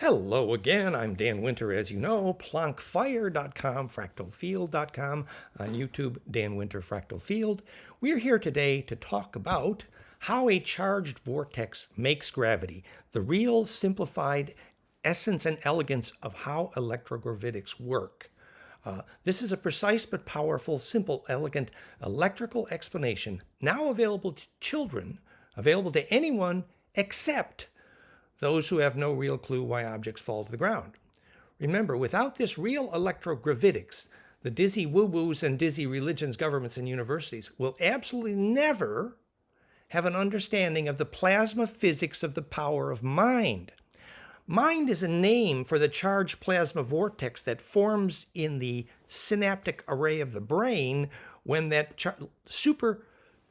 Hello again, I'm Dan Winter, as you know, plankfire.com, fractalfield.com, on YouTube, Dan Winter Fractal Field. We're here today to talk about how a charged vortex makes gravity, the real simplified essence and elegance of how electrogravitics work. This is a precise but powerful, simple, elegant electrical explanation now available to children, available to anyone except those who have no real clue why objects fall to the ground. Remember, without this real electrogravitics, the dizzy woo-woos and dizzy religions, governments, and universities will absolutely never have an understanding of the plasma physics of the power of mind. Mind is a name for the charged plasma vortex that forms in the synaptic array of the brain when that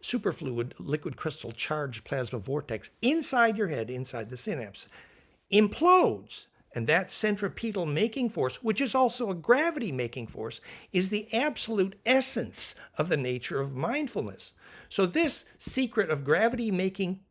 superfluid liquid crystal charged plasma vortex inside your head, inside the synapse, implodes. And that centripetal making force, which is also a gravity making force, is the absolute essence of the nature of mindfulness. So this secret of gravity making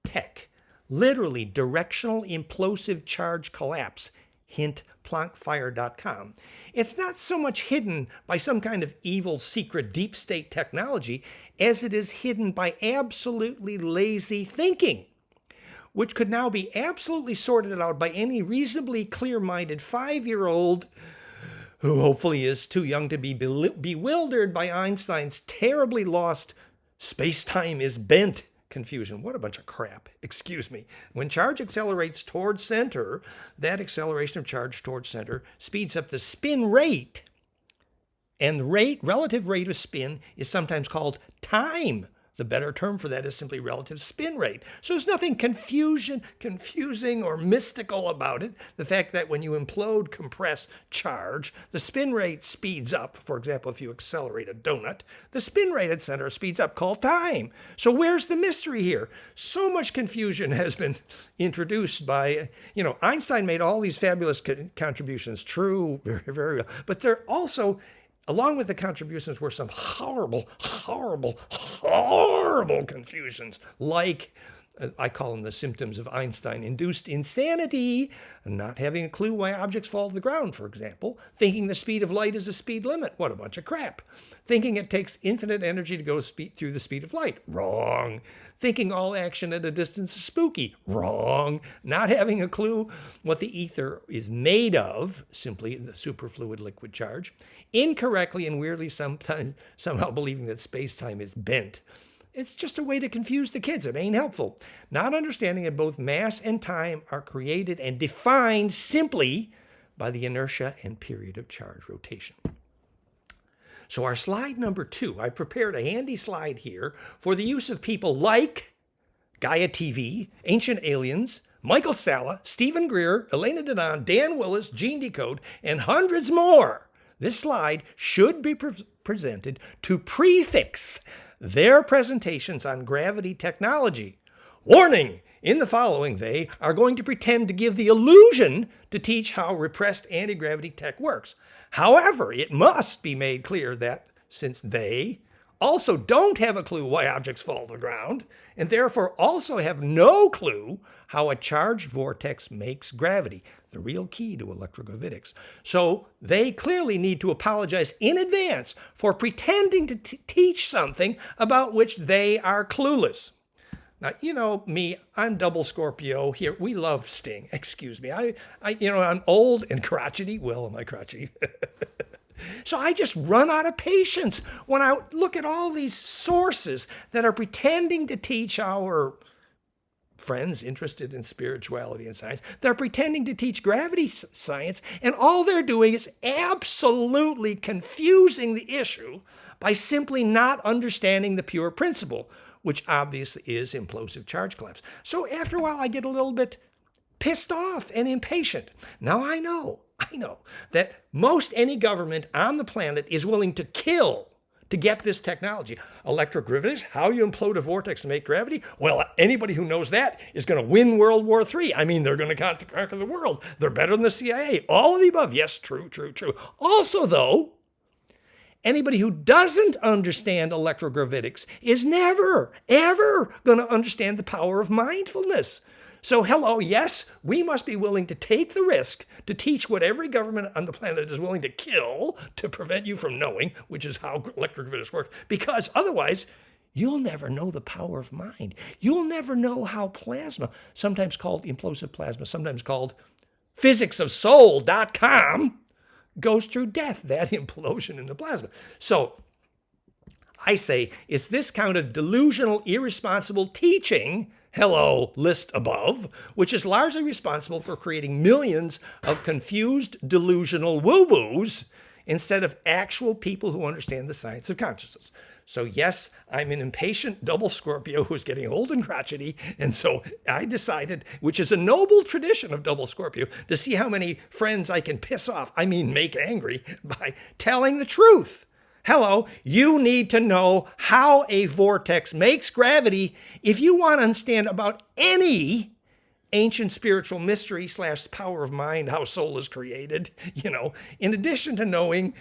tech, literally directional implosive charge collapse, hint plankfire.com. It's not so much hidden by some kind of evil secret deep state technology as it is hidden by absolutely lazy thinking, which could now be absolutely sorted out by any reasonably clear-minded 5-year-old who hopefully is too young to be bewildered by Einstein's terribly lost space-time is bent confusion. What a bunch of crap. Excuse me. When charge accelerates towards center, that acceleration of charge towards center speeds up the spin rate. And the relative rate of spin is sometimes called time. The better term for that is simply relative spin rate. So there's nothing confusing or mystical about it. The fact that when you implode, compress, charge, the spin rate speeds up. For example, if you accelerate a donut, the spin rate at center speeds up, called time. So where's the mystery here? So much confusion has been introduced by, Einstein made all these fabulous contributions, true, very, very well. But they're also, along with the contributions, were some horrible confusions, like I call them the symptoms of Einstein-induced insanity, not having a clue why objects fall to the ground, for example, thinking the speed of light is a speed limit. What a bunch of crap. Thinking it takes infinite energy to go through the speed of light. Wrong. Thinking all action at a distance is spooky. Wrong. Not having a clue what the ether is made of, simply the superfluid liquid charge. Incorrectly and weirdly somehow believing that space-time is bent. It's just a way to confuse the kids. It ain't helpful. Not understanding that both mass and time are created and defined simply by the inertia and period of charge rotation. So our slide number 2, I've prepared a handy slide here for the use of people like Gaia TV, Ancient Aliens, Michael Salla, Stephen Greer, Elena Denon, Dan Willis, Gene Decode, and hundreds more. This slide should be presented to prefix their presentations on gravity technology. Warning! In the following, they are going to pretend to give the illusion to teach how repressed anti-gravity tech works. However, it must be made clear that since they also don't have a clue why objects fall to the ground, and therefore also have no clue how a charged vortex makes gravity, the real key to electrogravitics. So they clearly need to apologize in advance for pretending to teach something about which they are clueless. Now, you know me, I'm double Scorpio here. We love Sting. Excuse me. I'm old and crotchety. Well, am I crotchety? So I just run out of patience when I look at all these sources that are pretending to teach our friends interested in spirituality and science. They're pretending to teach gravity science, and all they're doing is absolutely confusing the issue by simply not understanding the pure principle, which obviously is implosive charge collapse. So after a while, I get a little bit pissed off and impatient. Now I know that most any government on the planet is willing to kill to get this technology. Electrogravitics, how you implode a vortex and make gravity? Well, anybody who knows that is going to win World War III. I mean, they're going to conquer the world. They're better than the CIA. All of the above. Yes, true. Also, though, anybody who doesn't understand electrogravitics is never, ever going to understand the power of mindfulness. So hello, yes, we must be willing to take the risk to teach what every government on the planet is willing to kill to prevent you from knowing, which is how electrogravitics works, because otherwise you'll never know the power of mind. You'll never know how plasma, sometimes called implosive plasma, sometimes called physicsofsoul.com, goes through death, that implosion in the plasma. So I say it's this kind of delusional, irresponsible teaching, hello, list above, which is largely responsible for creating millions of confused, delusional woo-woos instead of actual people who understand the science of consciousness. So yes, I'm an impatient double Scorpio who's getting old and crotchety, and so I decided, which is a noble tradition of double Scorpio, to see how many friends I can piss off, I mean make angry, by telling the truth. Hello, you need to know how a vortex makes gravity if you want to understand about any ancient spiritual mystery / power of mind, how soul is created, in addition to knowing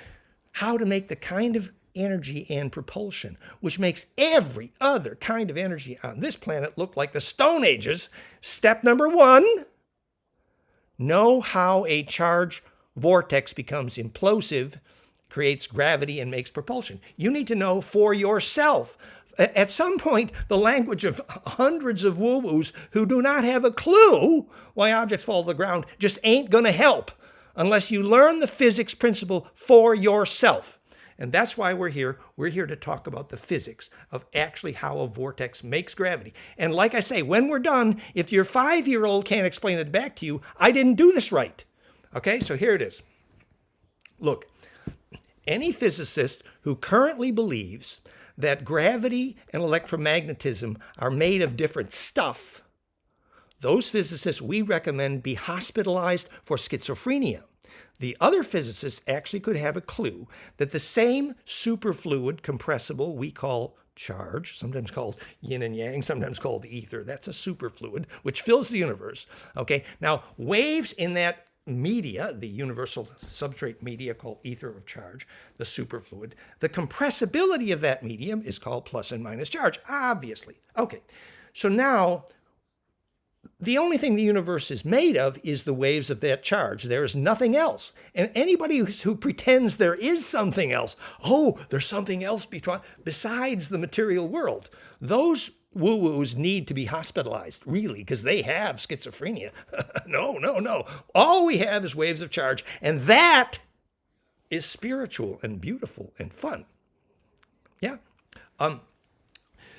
how to make the kind of energy and propulsion, which makes every other kind of energy on this planet look like the Stone Ages. Step number 1, know how a charged vortex becomes implosive, creates gravity, and makes propulsion. You need to know for yourself. At some point, the language of hundreds of woo-woos who do not have a clue why objects fall to the ground just ain't going to help unless you learn the physics principle for yourself. And that's why we're here. We're here to talk about the physics of actually how a vortex makes gravity. And like I say, when we're done, if your 5-year-old can't explain it back to you, I didn't do this right. Okay, so here it is. Look. Any physicist who currently believes that gravity and electromagnetism are made of different stuff, those physicists we recommend be hospitalized for schizophrenia. The other physicists actually could have a clue that the same superfluid compressible we call charge, sometimes called yin and yang, sometimes called ether, that's a superfluid, which fills the universe. Okay, now waves in that media, the universal substrate media called ether of charge, the superfluid, the compressibility of that medium is called plus and minus charge, obviously. Okay, so now the only thing the universe is made of is the waves of that charge. There is nothing else. And anybody who pretends there is something else, there's something else besides the material world, those woo-woos need to be hospitalized, really, because they have schizophrenia. No. All we have is waves of charge, and that is spiritual and beautiful and fun. Yeah.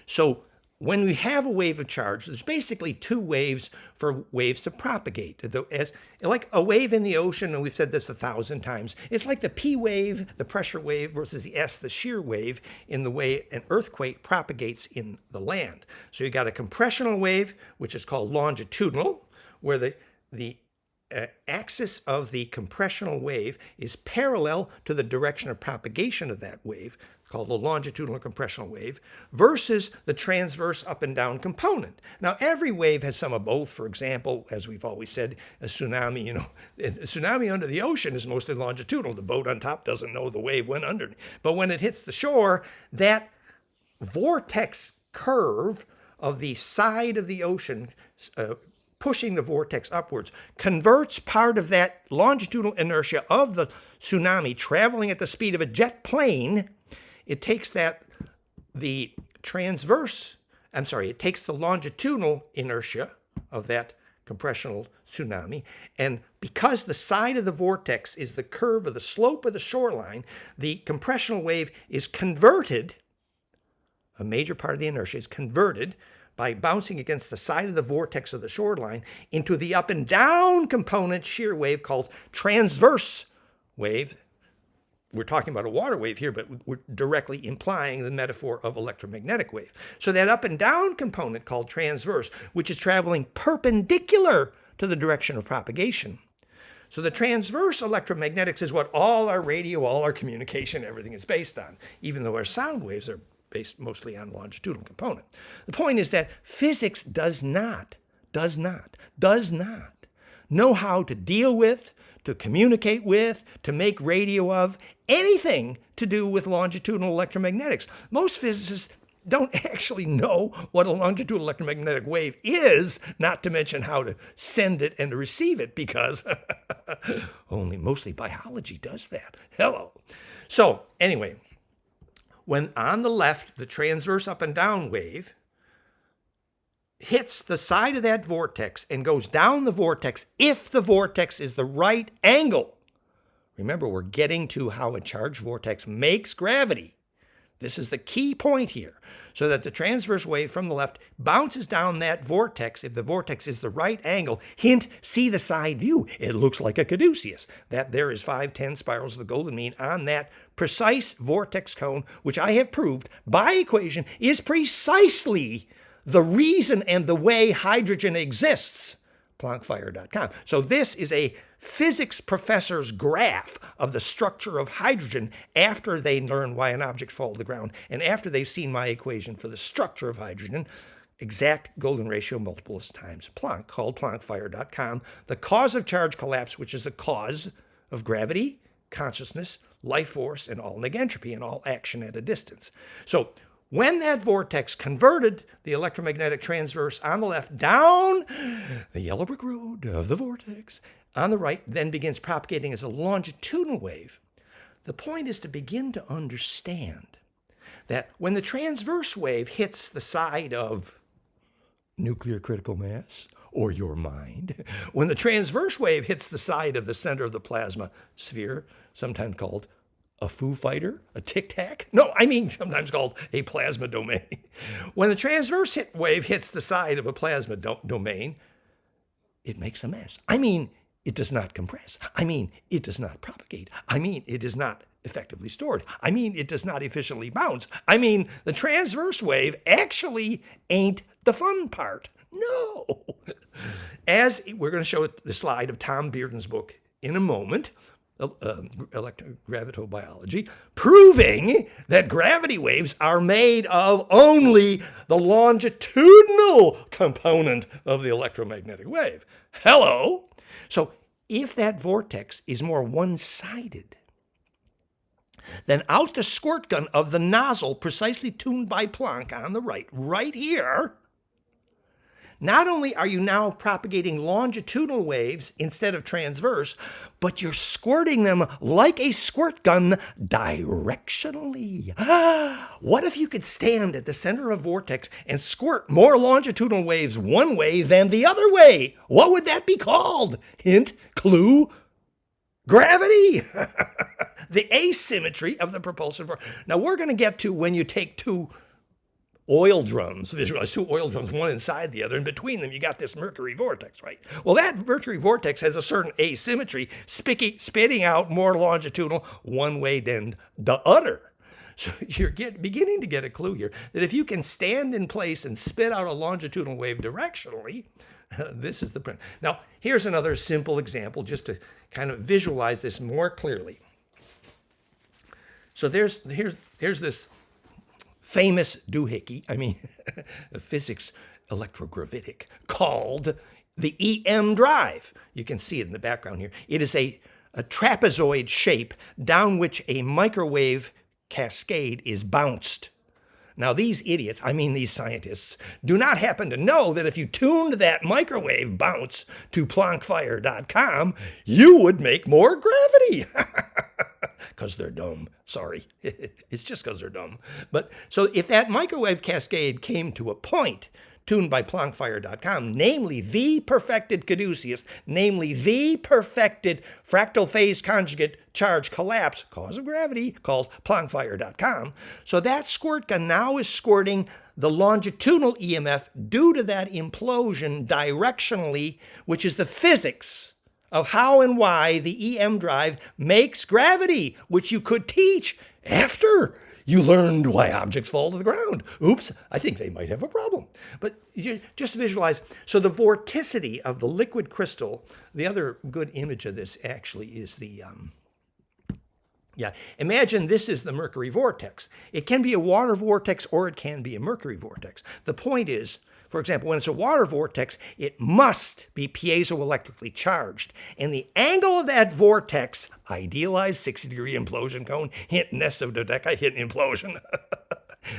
So when we have a wave of charge, there's basically 2 waves for waves to propagate. As like a wave in the ocean, and we've said this 1,000 times, it's like the P wave, the pressure wave, versus the S, the shear wave, in the way an earthquake propagates in the land. So you got a compressional wave, which is called longitudinal, where the axis of the compressional wave is parallel to the direction of propagation of that wave, called the longitudinal compressional wave, versus the transverse up and down component. Now, every wave has some of both. For example, as we've always said, a tsunami, a tsunami under the ocean is mostly longitudinal. The boat on top doesn't know the wave went under. But when it hits the shore, that vortex curve of the side of the ocean, pushing the vortex upwards, converts part of that longitudinal inertia of the tsunami traveling at the speed of a jet plane. It takes it takes the longitudinal inertia of that compressional tsunami, and because the side of the vortex is the curve of the slope of the shoreline, the compressional wave is converted, a major part of the inertia is converted by bouncing against the side of the vortex of the shoreline into the up and down component shear wave called transverse wave. We're talking about a water wave here, but we're directly implying the metaphor of electromagnetic wave. So that up and down component called transverse, which is traveling perpendicular to the direction of propagation. So the transverse electromagnetics is what all our radio, all our communication, everything is based on, even though our sound waves are based mostly on longitudinal component. The point is that physics does not know how to deal with, to communicate with, to make radio of, anything to do with longitudinal electromagnetics. Most physicists don't actually know what a longitudinal electromagnetic wave is, not to mention how to send it and to receive it, because mostly biology does that. Hello. So anyway, when on the left, the transverse up and down wave hits the side of that vortex and goes down the vortex if the vortex is the right angle. Remember, we're getting to how a charged vortex makes gravity. This is the key point here. So that the transverse wave from the left bounces down that vortex if the vortex is the right angle. Hint, see the side view. It looks like a caduceus. That there is 5, 10 spirals of the golden mean on that precise vortex cone, which I have proved by equation is precisely the reason and the way hydrogen exists. Planckfire.com. So this is a physics professor's graph of the structure of hydrogen after they learn why an object falls to the ground and after they've seen my equation for the structure of hydrogen, exact golden ratio multiples times Planck, called Planckfire.com. The cause of charge collapse, which is the cause of gravity, consciousness, life force, and all negentropy and all action at a distance. So when that vortex converted the electromagnetic transverse on the left down the yellow brick road of the vortex, on the right then begins propagating as a longitudinal wave, the point is to begin to understand that when the transverse wave hits the side of nuclear critical mass, or your mind, when the transverse wave hits the side of the center of the plasma sphere, sometimes called a Foo Fighter, a Tic Tac? No, I mean sometimes called a plasma domain. When the transverse wave hits the side of a plasma domain, it makes a mess. I mean, it does not compress. I mean, it does not propagate. I mean, it is not effectively stored. I mean, it does not efficiently bounce. I mean, the transverse wave actually ain't the fun part. No. As we're going to show the slide of Tom Bearden's book in a moment, Electrogravitobiology, proving that gravity waves are made of only the longitudinal component of the electromagnetic wave. Hello. So if that vortex is more one-sided, then out the squirt gun of the nozzle precisely tuned by Planck on the right here, not only are you now propagating longitudinal waves instead of transverse, but you're squirting them like a squirt gun directionally. What if you could stand at the center of a vortex and squirt more longitudinal waves one way than the other way? What would that be called? Hint, clue, gravity. The asymmetry of the propulsion. Now we're going to get to when you take two oil drums, visualize two oil drums, one inside the other, and between them you got this mercury vortex, right? Well, that mercury vortex has a certain asymmetry, spitting out more longitudinal one way than the other. So you're beginning to get a clue here that if you can stand in place and spit out a longitudinal wave directionally, this is the print. Now, here's another simple example just to kind of visualize this more clearly. So here's this famous doohickey, physics electrogravitic, called the EM drive. You can see it in the background here. It is a trapezoid shape down which a microwave cascade is bounced. Now, these idiots, these scientists, do not happen to know that if you tuned that microwave bounce to Planckfire.com, you would make more gravity. Because they're dumb. Sorry. It's just because they're dumb. But so if that microwave cascade came to a point tuned by Planckfire.com, namely the perfected caduceus, namely the perfected fractal phase conjugate charge collapse, cause of gravity, called Planckfire.com, so that squirt gun now is squirting the longitudinal EMF due to that implosion directionally, which is the physics of how and why the EM drive makes gravity, which you could teach after you learned why objects fall to the ground. Oops, I think they might have a problem. But you just visualize, so the vorticity of the liquid crystal, the other good image of this actually is the, imagine this is the mercury vortex. It can be a water vortex or it can be a mercury vortex. The point is, for example, when it's a water vortex, it must be piezoelectrically charged. And the angle of that vortex, idealized 60-degree implosion cone, hint nest of dodeca, hint implosion,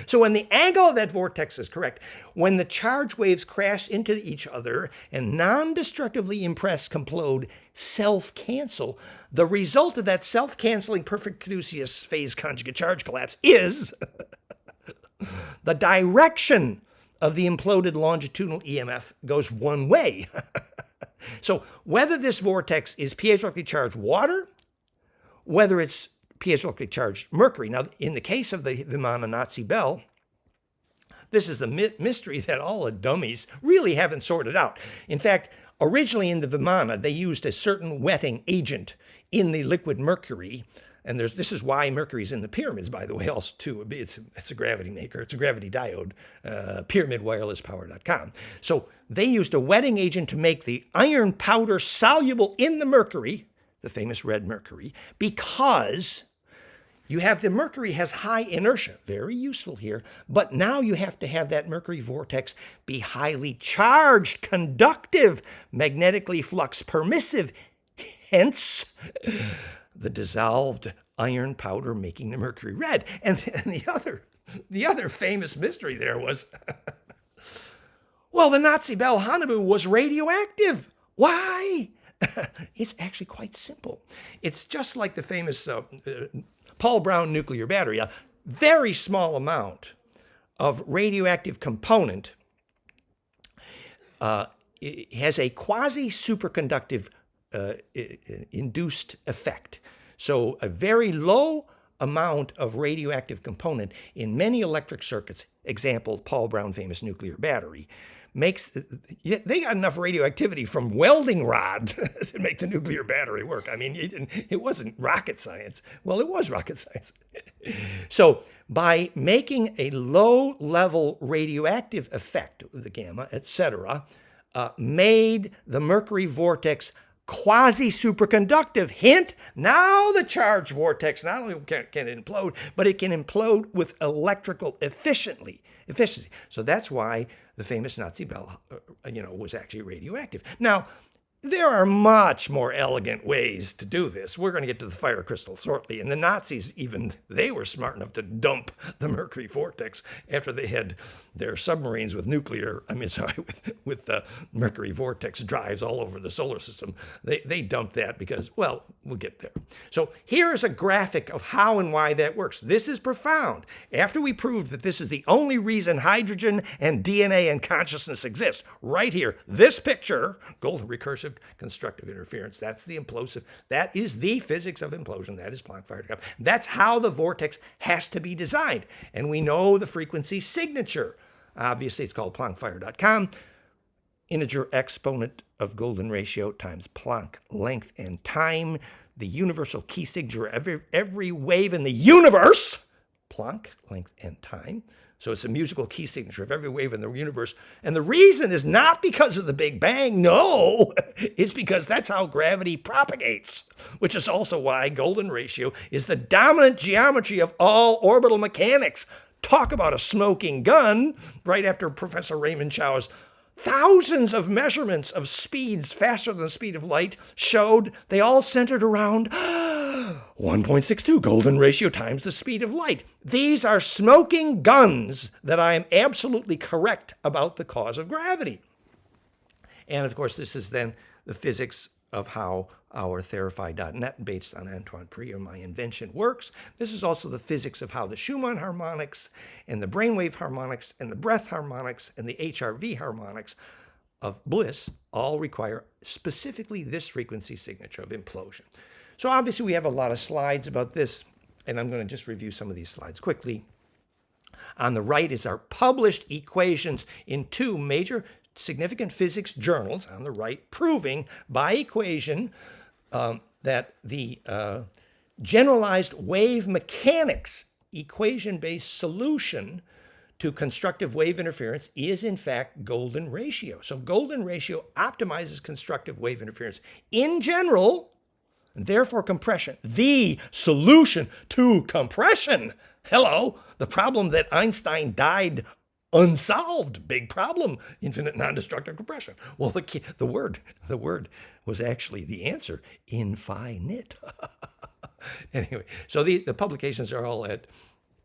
So when the angle of that vortex is correct, when the charge waves crash into each other and non-destructively impress, complode, self-cancel, the result of that self-canceling perfect caduceus phase conjugate charge collapse is the direction of the imploded longitudinal EMF goes one way. So whether this vortex is piezoelectrically charged water, whether it's piezoelectrically charged mercury. Now, in the case of the Vimana Nazi Bell, this is the mystery that all the dummies really haven't sorted out. In fact, originally in the Vimana, they used a certain wetting agent in the liquid mercury. And this is why mercury's in the pyramids, by the way, also too. It's a gravity maker. It's a gravity diode, pyramidwirelesspower.com. So they used a wetting agent to make the iron powder soluble in the mercury, the famous red mercury, because you have the mercury has high inertia, very useful here, but now you have to have that mercury vortex be highly charged, conductive, magnetically flux permissive, hence the dissolved iron powder making the mercury red. And the other famous mystery there was, well, the Nazi Bell Hanabu was radioactive. Why? It's actually quite simple. It's just like the famous Paul Brown nuclear battery. A very small amount of radioactive component has a quasi-superconductive induced effect. So a very low amount of radioactive component in many electric circuits, example, Paul Brown famous nuclear battery, they got enough radioactivity from welding rod to make the nuclear battery work. I mean, it wasn't rocket science. Well, it was rocket science. So by making a low-level radioactive effect of the gamma, etc., made the mercury vortex quasi-superconductive. Hint, now the charged vortex not only can it implode, but it can implode with electrical efficiency. So that's why the famous Nazi Bell, was actually radioactive. Now, there are much more elegant ways to do this. We're going to get to the fire crystal shortly. And the Nazis, even they were smart enough to dump the mercury vortex after they had their submarines with with the mercury vortex drives all over the solar system. They dumped that because, well, we'll get there. So here's a graphic of how and why that works. This is profound. After we proved that this is the only reason hydrogen and DNA and consciousness exist, right here, this picture, golden recursive constructive interference. That's the implosive. That is the physics of implosion. That is Planck fire diagram. That's how the vortex has to be designed. And we know the frequency signature. Obviously, it's called planckfire.com. Integer exponent of golden ratio times Planck length and time. The universal key signature of every wave in the universe. Planck length and time. So it's a musical key signature of every wave in the universe. And the reason is not because of the Big Bang. No, it's because that's how gravity propagates, which is also why golden ratio is the dominant geometry of all orbital mechanics. Talk about a smoking gun. Right after Professor Raymond Chow's thousands of measurements of speeds faster than the speed of light showed they all centered around 1.62 golden ratio times the speed of light. These are smoking guns that I am absolutely correct about the cause of gravity. And of course, this is then the physics of how our Therify.net, based on Antoine Prieur, my invention, works. This is also the physics of how the Schumann harmonics and the brainwave harmonics and the breath harmonics and the HRV harmonics of bliss all require specifically this frequency signature of implosion. So obviously we have a lot of slides about this, and I'm going to just review some of these slides quickly. On the right is our published equations in two major significant physics journals on the right, proving by equation that the generalized wave mechanics equation-based solution to constructive wave interference is in fact golden ratio. So golden ratio optimizes constructive wave interference in general, and therefore compression. The solution to compression. Hello, the problem that Einstein died unsolved, big problem, infinite non-destructive compression. Well, the word was actually the answer, infinite. Anyway, so the publications are all at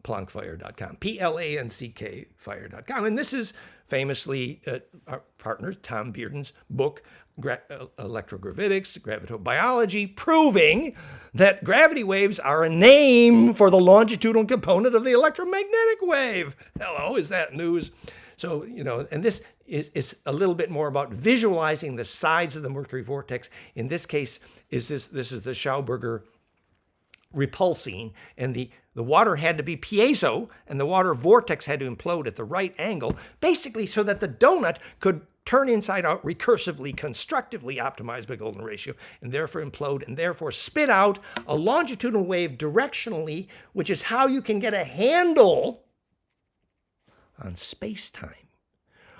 plankfire.com, P-L-A-N-C-K fire.com. And this is famously our partner Tom Bearden's book, Electrogravitics, Gravitobiology, proving that gravity waves are a name for the longitudinal component of the electromagnetic wave. Hello, is that news? So, and this is a little bit more about visualizing the sides of the Mercury vortex. In this case, this is the Schauberger repulsing, and the water had to be piezo, and the water vortex had to implode at the right angle, basically so that the donut could turn inside out recursively, constructively optimized by golden ratio, and therefore implode, and therefore spit out a longitudinal wave directionally, which is how you can get a handle on space-time.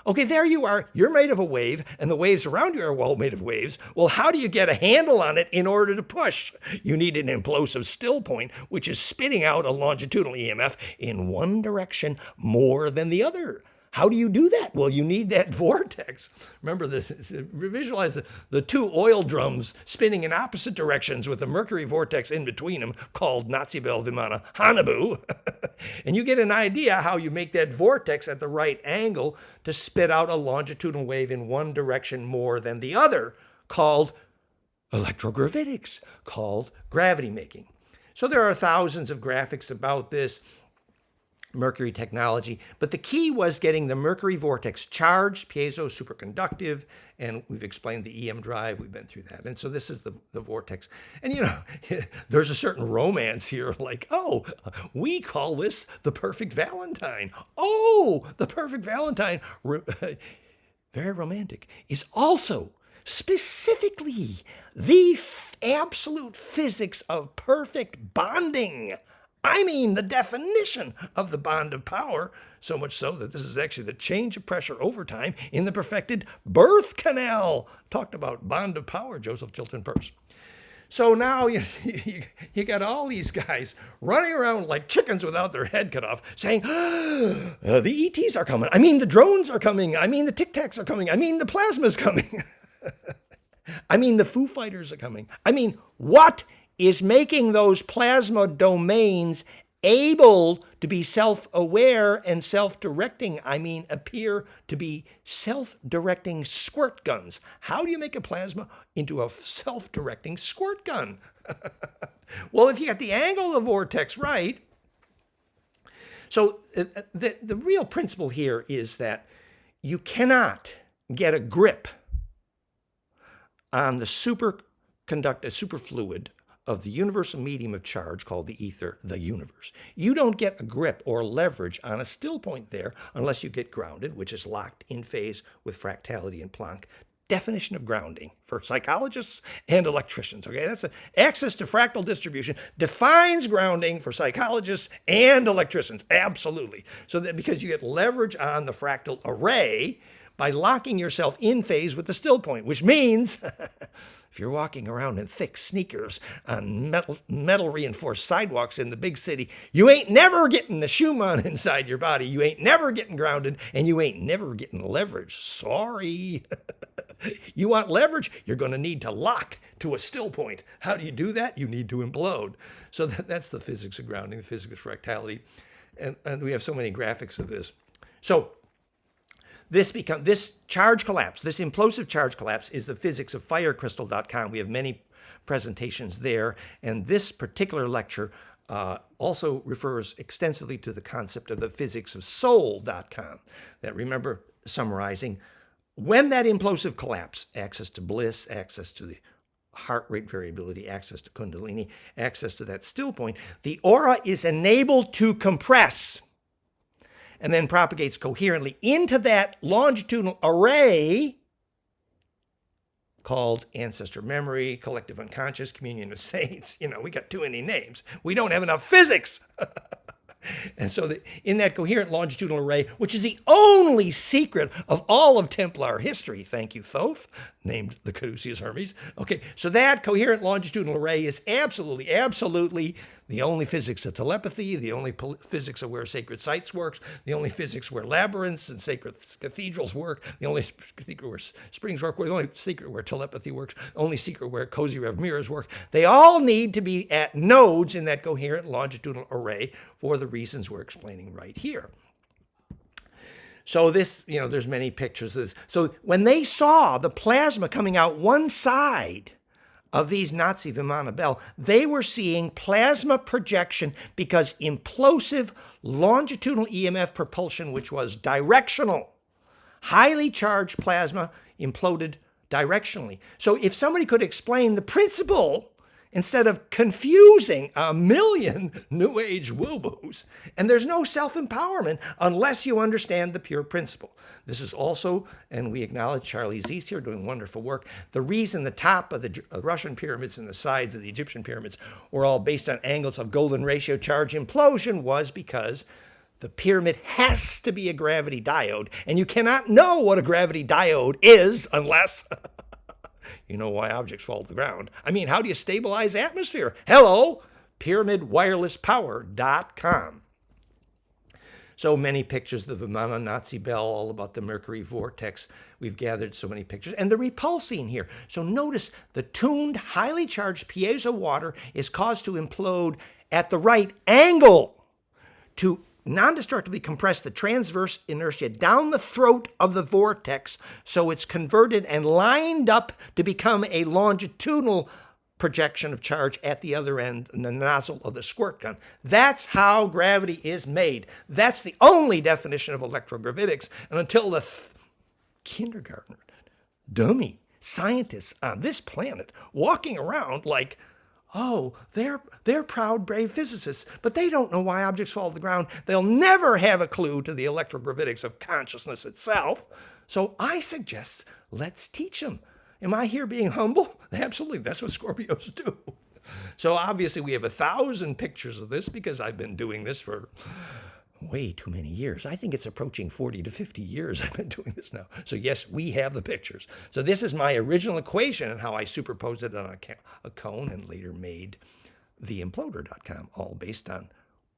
Okay, there you are. You're made of a wave, and the waves around you are well made of waves. Well, how do you get a handle on it in order to push? You need an implosive still point, which is spitting out a longitudinal EMF in one direction more than the other. How do you do that? Well, you need that vortex. Remember, visualize the two oil drums spinning in opposite directions with the Mercury vortex in between them, called Nazi Bell Vimana Hanabu. And you get an idea how you make that vortex at the right angle to spit out a longitudinal wave in one direction more than the other, called electrogravitics, called gravity making. So there are thousands of graphics about this Mercury technology, but the key was getting the Mercury vortex charged, piezo, superconductive, and we've explained the EM drive, we've been through that. And so this is the vortex. And there's a certain romance here, like, oh, we call this the perfect Valentine. Oh, the perfect Valentine, very romantic, is also specifically the absolute physics of perfect bonding. I mean, the definition of the bond of power, so much so that this is actually the change of pressure over time in the perfected birth canal. Talked about bond of power, Joseph Chilton Peirce. So now you got all these guys running around like chickens without their head cut off, saying, the ETs are coming. I mean, the drones are coming. I mean, the Tic Tacs are coming. I mean, the plasma's coming. I mean, the Foo Fighters are coming. I mean, what is making those plasma domains able to be self-aware and self-directing, appear to be self-directing squirt guns? How do you make a plasma into a self-directing squirt gun? Well, if you got the angle of the vortex right, so the real principle here is that you cannot get a grip on the superfluid of the universal medium of charge called the ether, the universe. You don't get a grip or leverage on a still point there unless you get grounded, which is locked in phase with fractality and Planck. Definition of grounding for psychologists and electricians. Okay, that's access to fractal distribution defines grounding for psychologists and electricians. Absolutely. So that because you get leverage on the fractal array by locking yourself in phase with the still point, which means if you're walking around in thick sneakers on metal reinforced sidewalks in the big city, you ain't never getting the Schumann inside your body. You ain't never getting grounded, and you ain't never getting leverage. Sorry. You want leverage? You're going to need to lock to a still point. How do you do that? You need to implode. So that's the physics of grounding, the physics of fractality. And we have so many graphics of this. So this charge collapse, this implosive charge collapse, is the physics of firecrystal.com. We have many presentations there, and this particular lecture also refers extensively to the concept of the physics of soul.com. That, remember, summarizing, when that implosive collapse, access to bliss, access to the heart rate variability, access to kundalini, access to that still point, the aura is enabled to compress and then propagates coherently into that longitudinal array called ancestor memory, collective unconscious, communion of saints. We got too many names. We don't have enough physics. And so in that coherent longitudinal array, which is the only secret of all of Templar history, thank you, Thoth, named the Caduceus Hermes. Okay, so that coherent longitudinal array is absolutely the only physics of telepathy, the only physics of where sacred sites works, the only physics where labyrinths and sacred cathedrals work, the only secret where springs work, the only secret where telepathy works, the only secret where cozy rev mirrors work. They all need to be at nodes in that coherent longitudinal array for the reasons we're explaining right here. So this, there's many pictures of this. So when they saw the plasma coming out one side of these Nazi Vimana Bell, they were seeing plasma projection because implosive longitudinal EMF propulsion, which was directional, highly charged plasma imploded directionally. So if somebody could explain the principle instead of confusing a million New Age woo-boos, and there's no self-empowerment unless you understand the pure principle. This is also, and we acknowledge Charlie Zeiss here doing wonderful work, the reason the top of the Russian pyramids and the sides of the Egyptian pyramids were all based on angles of golden ratio charge implosion was because the pyramid has to be a gravity diode, and you cannot know what a gravity diode is unless you know why objects fall to the ground. I mean, how do you stabilize atmosphere? Hello, pyramidwirelesspower.com. So many pictures of the Vimana Nazi Bell, all about the Mercury vortex. We've gathered so many pictures. And the repulsing here. So notice the tuned, highly charged piezo water is caused to implode at the right angle to non-destructively compress the transverse inertia down the throat of the vortex so it's converted and lined up to become a longitudinal projection of charge at the other end in the nozzle of the squirt gun. That's how gravity is made. That's the only definition of electrogravitics. And until the kindergartner, dummy scientists on this planet walking around like, oh, they're proud, brave physicists, but they don't know why objects fall to the ground. They'll never have a clue to the electrogravitics of consciousness itself. So I suggest let's teach them. Am I here being humble? Absolutely, that's what Scorpios do. So obviously we have 1,000 pictures of this because I've been doing this for way too many years. I think it's approaching 40 to 50 years I've been doing this now. So yes, we have the pictures. So this is my original equation and how I superposed it on a cone and later made the imploder.com, all based on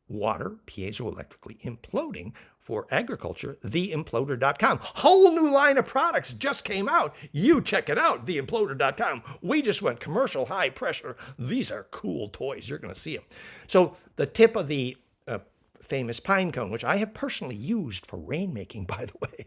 water piezoelectrically imploding for agriculture, theimploder.com. Whole new line of products just came out. You check it out, theimploder.com. We just went commercial high pressure. These are cool toys. You're going to see them. So the tip of the famous pine cone, which I have personally used for rainmaking, by the way,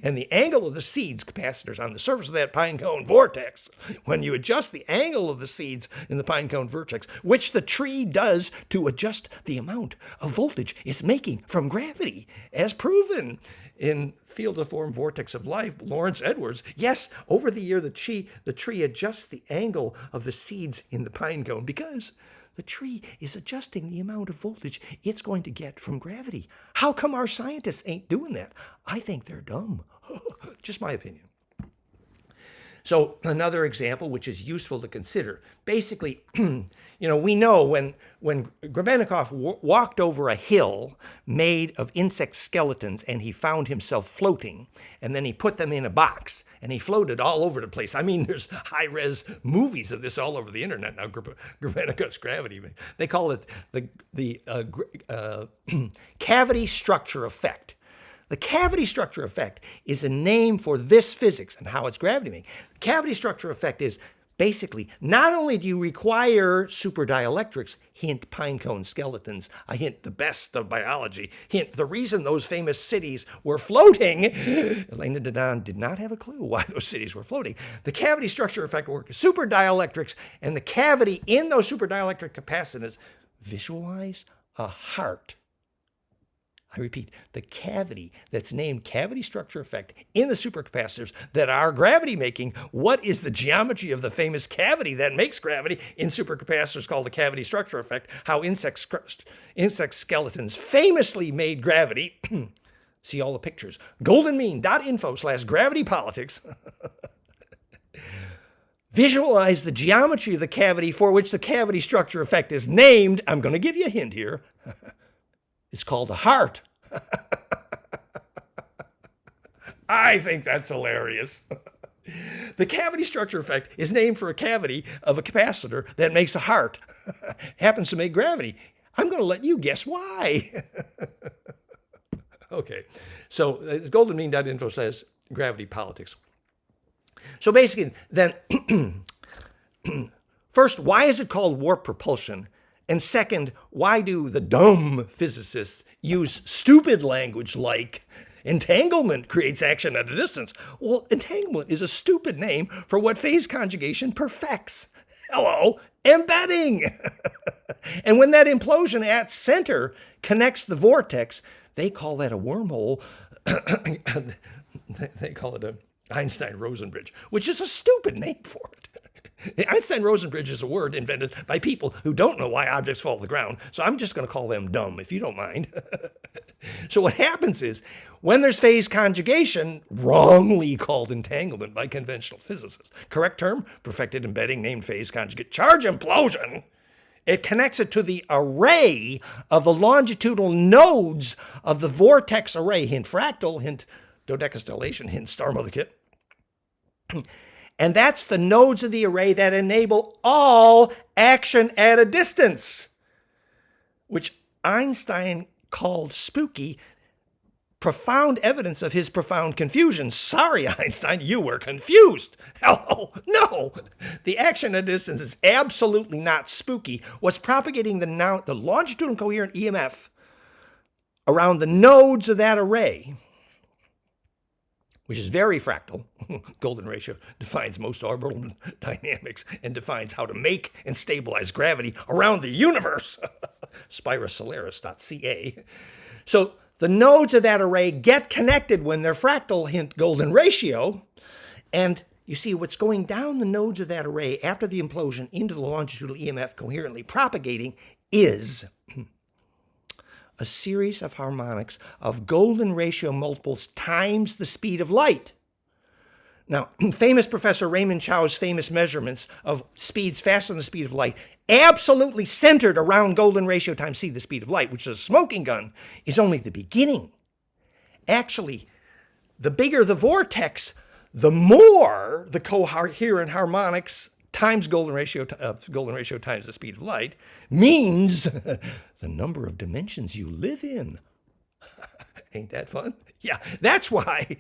and the angle of the seeds capacitors on the surface of that pine cone vortex, when you adjust the angle of the seeds in the pine cone vortex, which the tree does to adjust the amount of voltage it's making from gravity, as proven in Field of Form Vortex of Life, Lawrence Edwards. Yes, over the year, the tree adjusts the angle of the seeds in the pine cone because the tree is adjusting the amount of voltage it's going to get from gravity. How come our scientists ain't doing that? I think they're dumb. Just my opinion. So another example, which is useful to consider, basically, we know when Grebennikov walked over a hill made of insect skeletons and he found himself floating, and then he put them in a box and he floated all over the place. I mean, there's high-res movies of this all over the internet now, Grebennikov's gravity. They call it the cavity structure effect. The cavity structure effect is a name for this physics and how it's gravity making. The cavity structure effect is basically, not only do you require superdielectrics, hint pinecone skeletons, a hint the best of biology, hint the reason those famous cities were floating. Elena Dodon did not have a clue why those cities were floating. The cavity structure effect works superdielectrics, and the cavity in those superdielectric capacitors, visualize a heart. I repeat, the cavity that's named cavity structure effect in the supercapacitors that are gravity making. What is the geometry of the famous cavity that makes gravity in supercapacitors called the cavity structure effect? How insect skeletons famously made gravity. See all the pictures. goldenmean.info/gravity politics. Visualize the geometry of the cavity for which the cavity structure effect is named. I'm going to give you a hint here. It's called a heart. I think that's hilarious. The cavity structure effect is named for a cavity of a capacitor that makes a heart. happens to make gravity. I'm going to let you guess why. Okay, so goldenmean.info says gravity politics. So basically, then, first, why is it called warp propulsion? And second, why do the dumb physicists use stupid language like entanglement creates action at a distance? Well, entanglement is a stupid name for what phase conjugation perfects. Hello, embedding. And when that implosion at center connects the vortex, they call that a wormhole. They call it a Einstein-Rosen bridge, which is a stupid name for it. The Einstein-Rosen bridge is a word invented by people who don't know why objects fall to the ground, so I'm just going to call them dumb, if you don't mind. So what happens is, when there's phase conjugation, wrongly called entanglement by conventional physicists, correct term, perfected embedding, named phase conjugate, charge implosion, it connects it to the array of the longitudinal nodes of the vortex array, hint fractal, hint dodecastellation, hint star mother kit. And that's the nodes of the array that enable all action at a distance, which Einstein called spooky, profound evidence of his profound confusion. Sorry, Einstein, you were confused. Hello, no. The action at a distance is absolutely not spooky. What's propagating the longitudinal coherent EMF around the nodes of that array, which is very fractal. Golden ratio defines most orbital dynamics and defines how to make and stabilize gravity around the universe. Spirosolaris.ca. So the nodes of that array get connected when they're fractal, hint golden ratio. And you see what's going down the nodes of that array after the implosion into the longitudinal EMF coherently propagating is a series of harmonics of golden ratio multiples times the speed of light. Now, famous Professor Raymond Chow's famous measurements of speeds faster than the speed of light, absolutely centered around golden ratio times c, the speed of light, which is a smoking gun, is only the beginning. Actually, the bigger the vortex, the more the coherent harmonics times golden ratio times the speed of light means the number of dimensions you live in. Ain't that fun? Yeah, that's why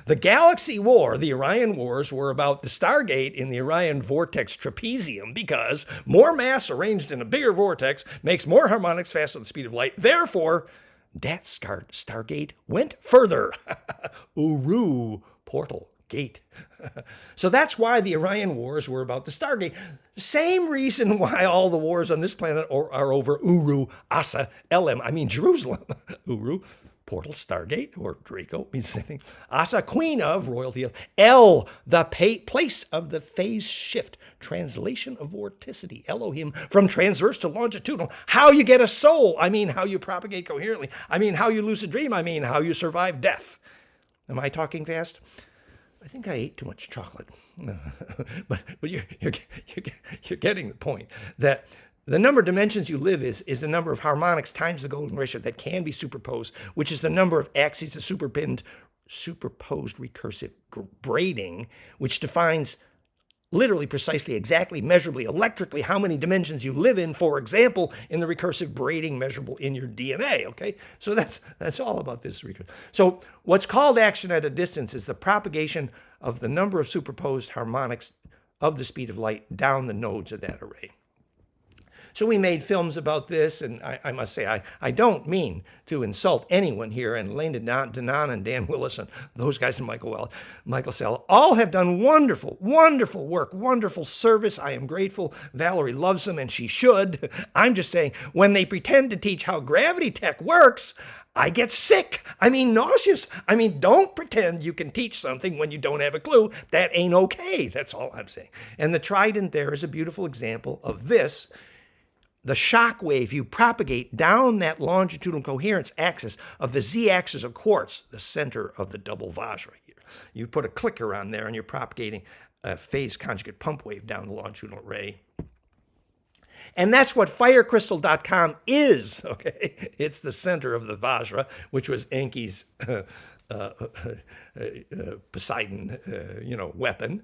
the Galaxy War, the Orion Wars, were about the Stargate in the Orion Vortex trapezium, because more mass arranged in a bigger vortex makes more harmonics faster than the speed of light. Therefore, that Stargate went further. Uru, portal, gate. So that's why the Orion Wars were about the Stargate. Same reason why all the wars on this planet are over Uru, Asa, Elam, Jerusalem. Uru, portal, Stargate, or Draco, means the same thing. Asa, queen of, royalty of. El, the place of the phase shift. Translation of vorticity, Elohim, from transverse to longitudinal. How you get a soul. How you propagate coherently. How you lucid dream. How you survive death. Am I talking fast? I think I ate too much chocolate. but you're getting the point that the number of dimensions you live is the number of harmonics times the golden ratio that can be superposed, which is the number of axes of superposed recursive braiding, which defines literally, precisely, exactly, measurably, electrically how many dimensions you live in, for example, in the recursive braiding measurable in your DNA, okay? So that's all about this. So what's called action at a distance is the propagation of the number of superposed harmonics of the speed of light down the nodes of that array. So we made films about this, and I must say, I don't mean to insult anyone here, and Lane Denon and Dan Willis and those guys and Michael Sell all have done wonderful, wonderful work, wonderful service. I am grateful. Valerie loves them, and she should. I'm just saying, when they pretend to teach how gravity tech works, I get sick. Nauseous. Don't pretend you can teach something when you don't have a clue. That ain't okay. That's all I'm saying. And the trident there is a beautiful example of this. The shock wave you propagate down that longitudinal coherence axis of the z-axis of quartz, the center of the double Vajra here. You put a clicker on there and you're propagating a phase conjugate pump wave down the longitudinal array. And that's what firecrystal.com is, okay? It's the center of the Vajra, which was Enki's Poseidon, weapon.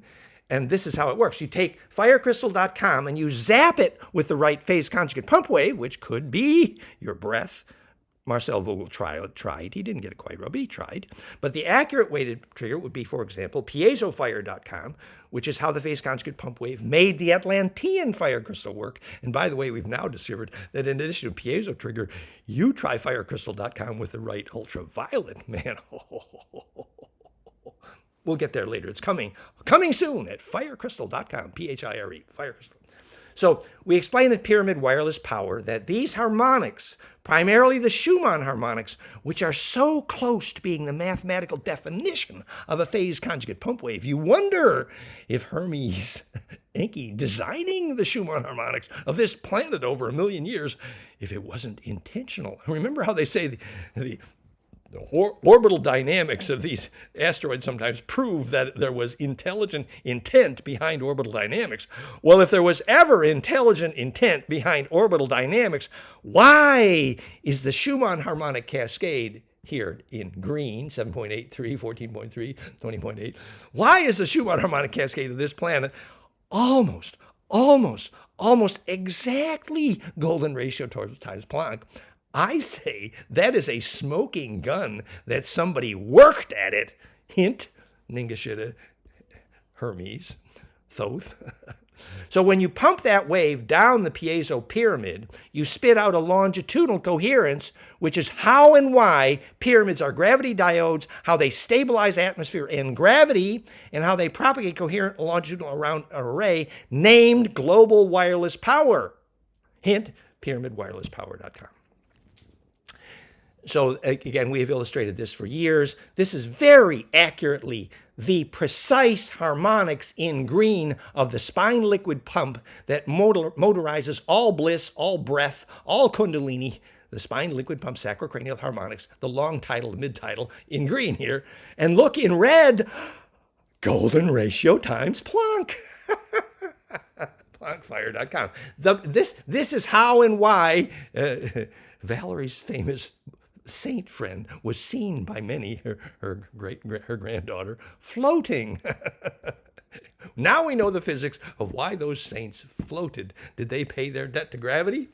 And this is how it works. You take firecrystal.com and you zap it with the right phase conjugate pump wave, which could be your breath. Marcel Vogel tried. He didn't get it quite right, but he tried. But the accurate way to trigger it would be, for example, piezofire.com, which is how the phase conjugate pump wave made the Atlantean fire crystal work. And by the way, we've now discovered that in addition to piezo trigger, you try firecrystal.com with the right ultraviolet. Man, we'll get there later. It's coming soon at firecrystal.com, P-H-I-R-E, firecrystal. So we explain at Pyramid Wireless Power that these harmonics, primarily the Schumann harmonics, which are so close to being the mathematical definition of a phase conjugate pump wave, you wonder if Hermes Encke, designing the Schumann harmonics of this planet over 1 million years, if it wasn't intentional. Remember how they say the orbital dynamics of these asteroids sometimes prove that there was intelligent intent behind orbital dynamics. Well, if there was ever intelligent intent behind orbital dynamics, why is the Schumann harmonic cascade here in green, 7.83, 14.3, 20.8, why is the Schumann harmonic cascade of this planet almost exactly golden ratio times Planck? I say that is a smoking gun that somebody worked at it. Hint, Ningishita, Hermes, Thoth. So when you pump that wave down the piezo pyramid, you spit out a longitudinal coherence, which is how and why pyramids are gravity diodes, how they stabilize atmosphere and gravity, and how they propagate coherent longitudinal around an array named global wireless power. Hint, pyramidwirelesspower.com. So again, we have illustrated this for years. This is very accurately the precise harmonics in green of the spine liquid pump that motorizes all bliss, all breath, all kundalini, the spine liquid pump sacrocranial harmonics, the long title, mid title in green here. And look in red, golden ratio times Planck. Planckfire.com. This is how and why Valerie's famous saint friend was seen by many, her granddaughter, floating. Now we know the physics of why those saints floated. Did they pay their debt to gravity?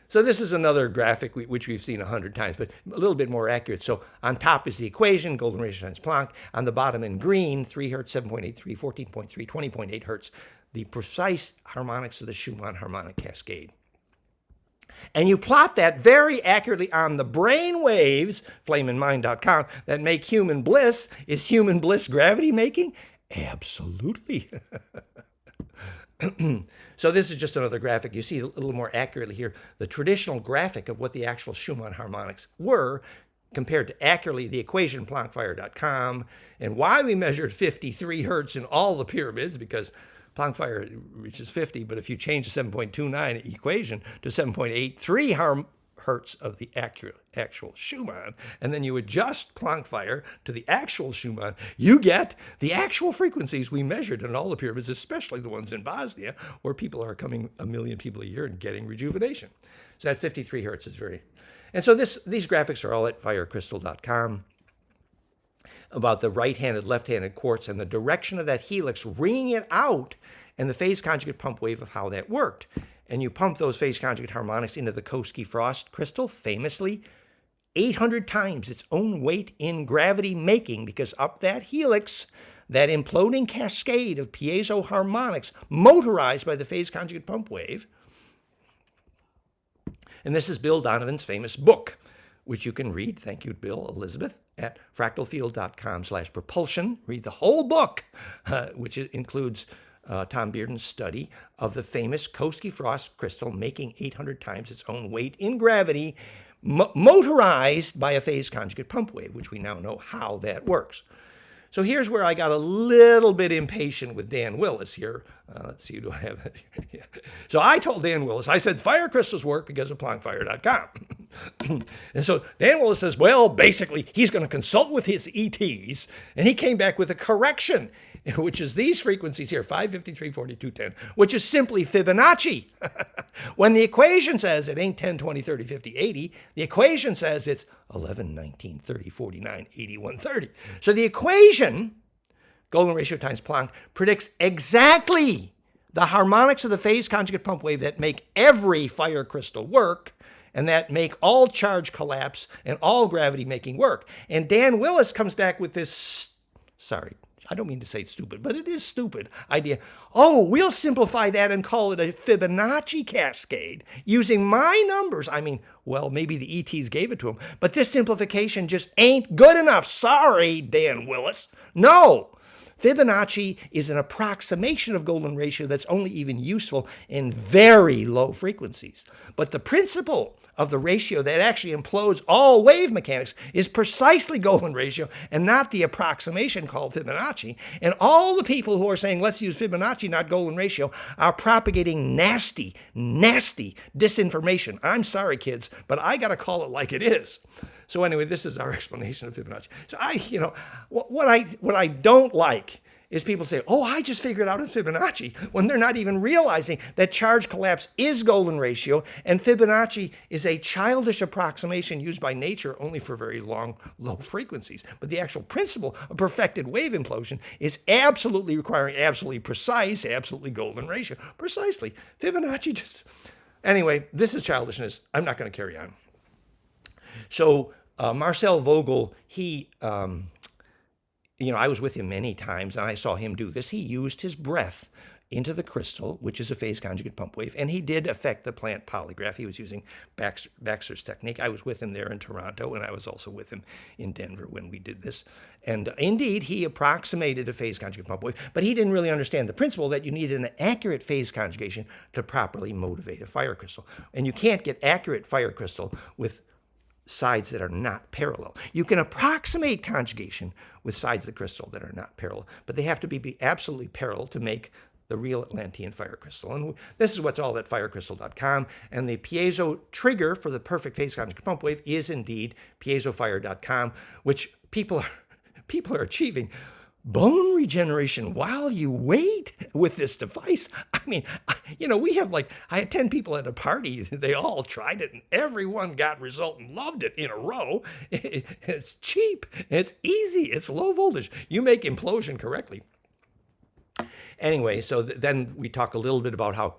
So this is another graphic which we've seen 100 times, but a little bit more accurate. So on top is the equation, golden ratio times Planck. On the bottom in green, 3 hertz, 7.83, 14.3, 20.8 hertz, the precise harmonics of the Schumann harmonic cascade. And you plot that very accurately on the brain waves, flameinmind.com, that make human bliss. Is human bliss gravity making? Absolutely. So this is just another graphic. You see a little more accurately here the traditional graphic of what the actual Schumann harmonics were compared to accurately the equation, Planckfire.com, and why we measured 53 hertz in all the pyramids, because Planckfire reaches 50, but if you change the 7.29 equation to 7.83 hertz of the actual Schumann, and then you adjust Planckfire to the actual Schumann, you get the actual frequencies we measured in all the pyramids, especially the ones in Bosnia, where people are coming 1 million people a year and getting rejuvenation. So that 53 hertz is very... And so these graphics are all at firecrystal.com. About the right-handed, left-handed quartz and the direction of that helix, ringing it out, and the phase conjugate pump wave of how that worked. And you pump those phase conjugate harmonics into the Koski-Frost crystal, famously 800 times its own weight in gravity making, because up that helix, that imploding cascade of piezo harmonics motorized by the phase conjugate pump wave. And this is Bill Donovan's famous book, which you can read, thank you, Bill, Elizabeth, at fractalfield.com/propulsion. Read the whole book, which includes Tom Bearden's study of the famous Koski-Frost crystal making 800 times its own weight in gravity, motorized by a phase conjugate pump wave, which we now know how that works. So here's where I got a little bit impatient with Dan Willis here. Let's see, do I have it? Yeah. So I told Dan Willis, I said, fire crystals work because of Planckfire.com. And so Dan Willis says, well, basically, he's going to consult with his ETs, and he came back with a correction, which is these frequencies here, 553, 42, 10, which is simply Fibonacci. When the equation says it ain't 10, 20, 30, 50, 80, the equation says it's 11, 19, 30, 49, 81, 30. So the equation Golden ratio times Planck, predicts exactly the harmonics of the phase conjugate pump wave that make every fire crystal work and that make all charge collapse and all gravity making work. And Dan Willis comes back with this, sorry, I don't mean to say it's stupid, but it is stupid idea. Oh, we'll simplify that and call it a Fibonacci cascade using my numbers. I mean, well, maybe the ETs gave it to him, but this simplification just ain't good enough. Sorry, Dan Willis. No. Fibonacci is an approximation of golden ratio that's only even useful in very low frequencies. But the principle of the ratio that actually implodes all wave mechanics is precisely golden ratio and not the approximation called Fibonacci. And all the people who are saying, let's use Fibonacci, not golden ratio, are propagating nasty, nasty disinformation. I'm sorry, kids, but I got to call it like it is. So anyway, this is our explanation of Fibonacci. So what I don't like is people say, oh, I just figured out it's Fibonacci, when they're not even realizing that charge collapse is golden ratio, and Fibonacci is a childish approximation used by nature only for very long, low frequencies. But the actual principle of perfected wave implosion is absolutely requiring absolutely precise, absolutely golden ratio. Precisely. Fibonacci just... Anyway, this is childishness. I'm not going to carry on. So Marcel Vogel, he... I was with him many times, and I saw him do this. He used his breath into the crystal, which is a phase conjugate pump wave, and he did affect the plant polygraph. He was using Baxter's technique. I was with him there in Toronto, and I was also with him in Denver when we did this. And indeed, he approximated a phase conjugate pump wave, but he didn't really understand the principle that you needed an accurate phase conjugation to properly motivate a fire crystal. And you can't get accurate fire crystal with sides that are not parallel. You can approximate conjugation with sides of the crystal that are not parallel, but they have to be absolutely parallel to make the real Atlantean fire crystal. And this is what's all at firecrystal.com. And the piezo trigger for the perfect phase conjugate pump wave is indeed piezofire.com, which people are achieving bone regeneration while you wait with this device. I mean, we have I had 10 people at a party. They all tried it and everyone got result and loved it in a row. It's cheap. It's easy. It's low voltage. You make implosion correctly. Anyway, so then we talk a little bit about how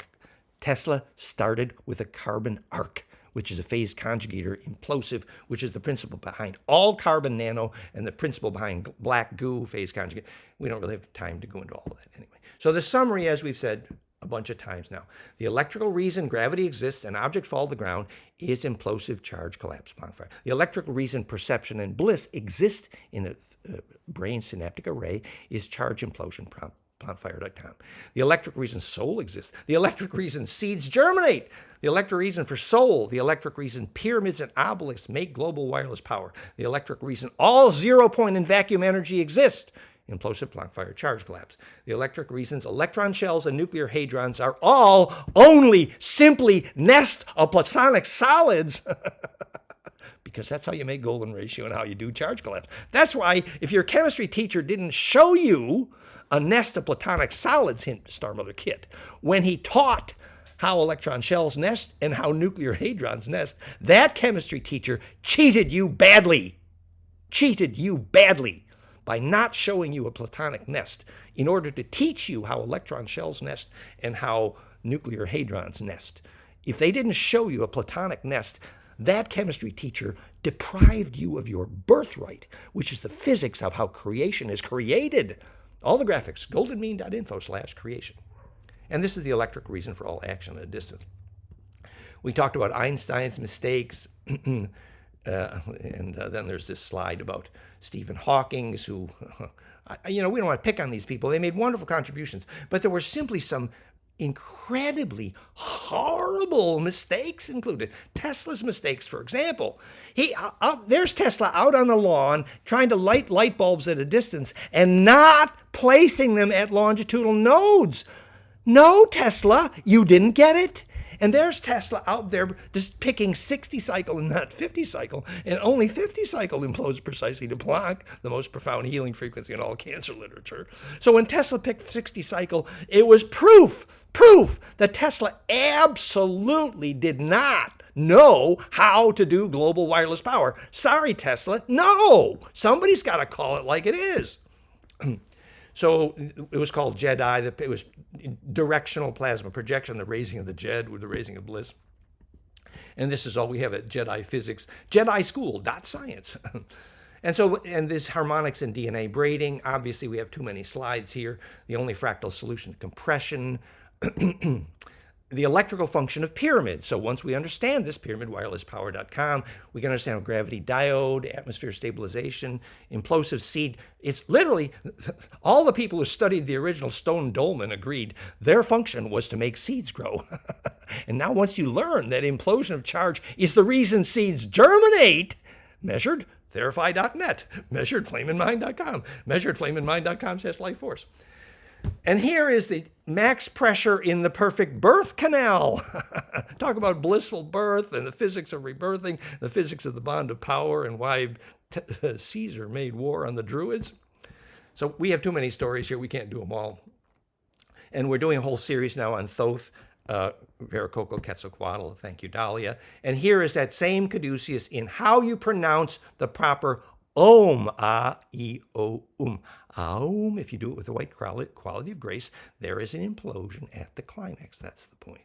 Tesla started with a carbon arc, which is a phase conjugator, implosive, which is the principle behind all carbon nano and the principle behind black goo phase conjugate. We don't really have time to go into all of that anyway. So the summary, as we've said a bunch of times now, the electrical reason gravity exists and objects fall to the ground is implosive charge collapse Planck fire. The electrical reason perception and bliss exist in a brain synaptic array is charge implosion Planckfire.com. The electric reason soul exists. The electric reason seeds germinate. The electric reason for soul. The electric reason pyramids and obelisks make global wireless power. The electric reason all 0 point and vacuum energy exist. Implosive Planckfire charge collapse. The electric reasons electron shells and nuclear hadrons are all only simply nests of platonic solids. Because that's how you make golden ratio and how you do charge collapse. That's why if your chemistry teacher didn't show you a nest of platonic solids, hint Star Mother Kit, when he taught how electron shells nest and how nuclear hadrons nest, that chemistry teacher cheated you badly. Cheated you badly by not showing you a platonic nest in order to teach you how electron shells nest and how nuclear hadrons nest. If they didn't show you a platonic nest, that chemistry teacher deprived you of your birthright, which is the physics of how creation is created. All the graphics, goldenmean.info/creation. And this is the electric reason for all action at a distance. We talked about Einstein's mistakes, and then there's this slide about Stephen Hawking's, who, we don't want to pick on these people. They made wonderful contributions, but there were simply some incredibly horrible mistakes included. Tesla's mistakes, for example. There's Tesla out on the lawn trying to light light bulbs at a distance and not placing them at longitudinal nodes. No, Tesla, you didn't get it. And there's Tesla out there just picking 60 cycle and not 50 cycle, and only 50 cycle implodes precisely to Planck, the most profound healing frequency in all cancer literature. So when Tesla picked 60 cycle, it was proof that Tesla absolutely did not know how to do global wireless power. Sorry, Tesla. No, somebody's got to call it like it is. So it was called Jedi. It was directional plasma projection, the raising of the Jed with the raising of bliss. And this is all we have at Jedi Physics, Jedi School, .science. And this harmonics and DNA braiding, obviously we have too many slides here. The only fractal solution to compression, the electrical function of pyramids. So once we understand this, pyramidwirelesspower.com, we can understand gravity diode, atmosphere stabilization, implosive seed. It's literally, all the people who studied the original Stone Dolmen agreed their function was to make seeds grow. And now once you learn that implosion of charge is the reason seeds germinate, measured, Therify.net, measured, flameinmind.com, measured, flameinmind.com/lifeforce. And here is the max pressure in the perfect birth canal. Talk about blissful birth and the physics of rebirthing, the physics of the bond of power, and why Caesar made war on the Druids. So we have too many stories here. We can't do them all. And we're doing a whole series now on Thoth, Veracocha, Quetzalcoatl. Thank you, Dahlia. And here is that same caduceus in how you pronounce the proper Om, A-E-O-Um. Aum, if you do it with the white quality of grace, there is an implosion at the climax. That's the point.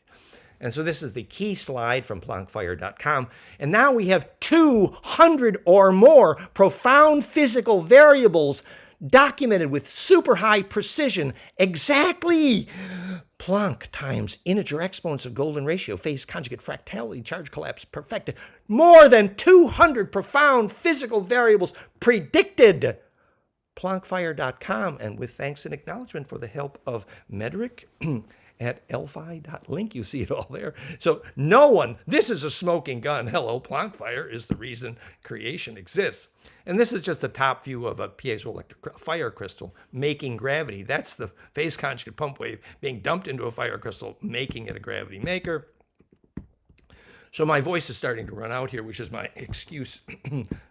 And so this is the key slide from PlanckFire.com. And now we have 200 or more profound physical variables documented with super high precision. Exactly. Planck times integer exponents of golden ratio, phase conjugate, fractality, charge collapse perfected. More than 200 profound physical variables predicted. PlanckFire.com, and with thanks and acknowledgement for the help of Medrick at elphi.link. You see it all there. So no one, this is a smoking gun. Hello, Planckfire is the reason creation exists. And this is just the top view of a piezoelectric fire crystal making gravity. That's the phase conjugate pump wave being dumped into a fire crystal, making it a gravity maker. So my voice is starting to run out here, which is my excuse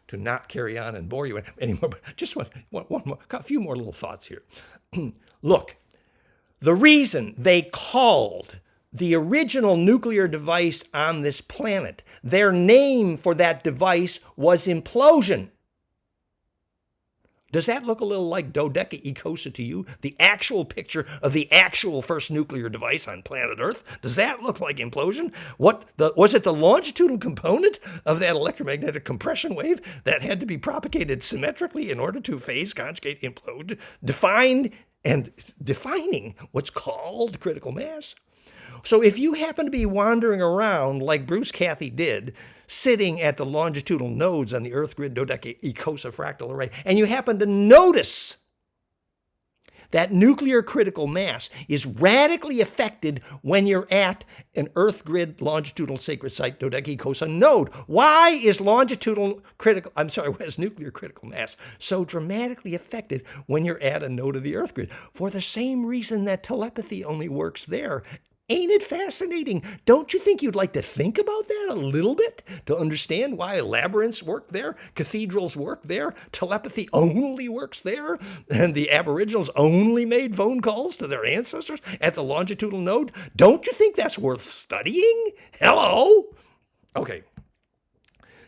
to not carry on and bore you anymore. But just one more, a few more little thoughts here. Look, the reason they called the original nuclear device on this planet, their name for that device was implosion. Does that look a little like dodecaecosa to you? The actual picture of the actual first nuclear device on planet Earth? Does that look like implosion? Was it the longitudinal component of that electromagnetic compression wave that had to be propagated symmetrically in order to phase conjugate implode, defining what's called critical mass? So if you happen to be wandering around like Bruce Cathy did, sitting at the longitudinal nodes on the Earth grid dodecaecosa fractal array, and you happen to notice that nuclear critical mass is radically affected when you're at an Earth grid longitudinal sacred site dodecaecosa node. Why is nuclear critical mass so dramatically affected when you're at a node of the Earth grid? For the same reason that telepathy only works there. Ain't it fascinating? Don't you think you'd like to think about that a little bit to understand why labyrinths work there, cathedrals work there, telepathy only works there, and the Aboriginals only made phone calls to their ancestors at the longitudinal node? Don't you think that's worth studying? Hello? Okay.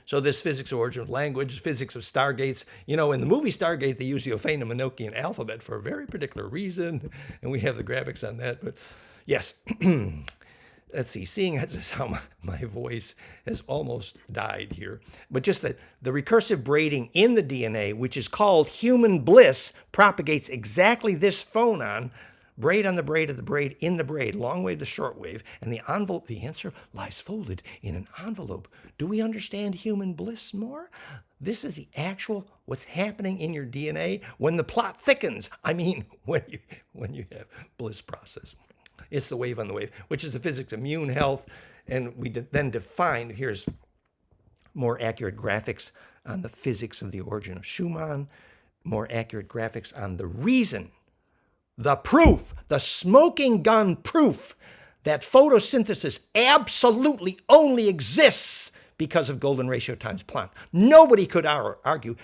So this physics of origin of language, physics of stargates. You know, in the movie Stargate, they use the Ophanim-Enochian alphabet for a very particular reason, and we have the graphics on that, but yes. Let's see, seeing as how my voice has almost died here, but just that the recursive braiding in the DNA, which is called human bliss, propagates exactly this phonon, braid on the braid of the braid in the braid, long wave to short wave, and the envelope, the answer lies folded in an envelope. Do we understand human bliss more? This is the actual what's happening in your DNA when the plot thickens. I mean, when you have bliss process. It's the wave on the wave, which is the physics of immune health. And we then define, here's more accurate graphics on the physics of the origin of Schumann, more accurate graphics on the reason, the proof, the smoking gun proof that photosynthesis absolutely only exists because of golden ratio times Planck. Nobody could argue.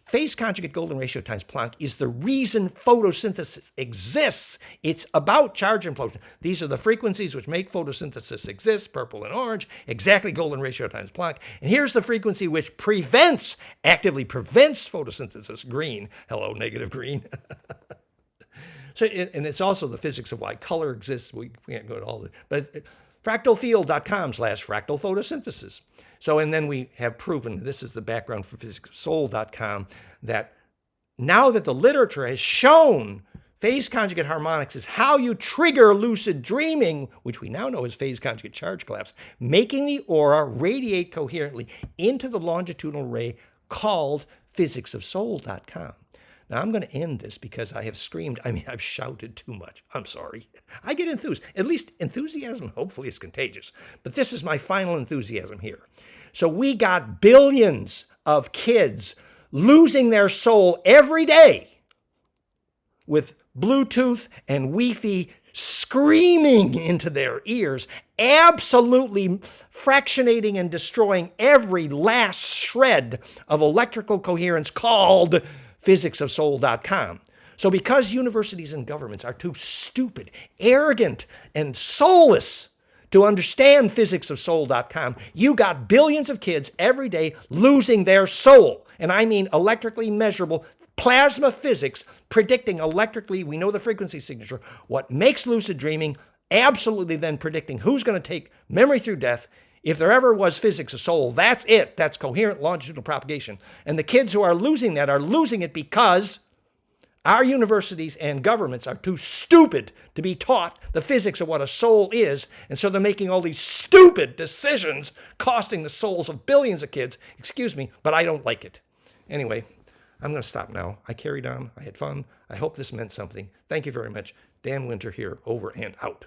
Phase conjugate golden ratio times Planck is the reason photosynthesis exists. It's about charge implosion. These are the frequencies which make photosynthesis exist, purple and orange, exactly golden ratio times Planck. And here's the frequency which actively prevents photosynthesis, green. Hello, negative green. So, and it's also the physics of why color exists. We can't go to all the, but fractalfield.com/fractal photosynthesis. So, and then we have proven, this is the background for physicsofsoul.com, that now that the literature has shown phase conjugate harmonics is how you trigger lucid dreaming, which we now know is phase conjugate charge collapse, making the aura radiate coherently into the longitudinal ray called physicsofsoul.com. Now, I'm going to end this because I have screamed. I mean, I've shouted too much. I'm sorry. I get enthused. At least enthusiasm, hopefully, is contagious. But this is my final enthusiasm here. So we got billions of kids losing their soul every day with Bluetooth and Wi-Fi screaming into their ears, absolutely fractionating and destroying every last shred of electrical coherence called physicsofsoul.com. So because universities and governments are too stupid, arrogant, and soulless to understand physicsofsoul.com, you got billions of kids every day losing their soul. And I mean electrically measurable plasma physics predicting electrically, we know the frequency signature, what makes lucid dreaming, absolutely then predicting who's going to take memory through death. If there ever was physics of soul, that's it. That's coherent longitudinal propagation. And the kids who are losing that are losing it because our universities and governments are too stupid to be taught the physics of what a soul is. And so they're making all these stupid decisions costing the souls of billions of kids. Excuse me, but I don't like it. Anyway, I'm going to stop now. I carried on. I had fun. I hope this meant something. Thank you very much. Dan Winter here, over and out.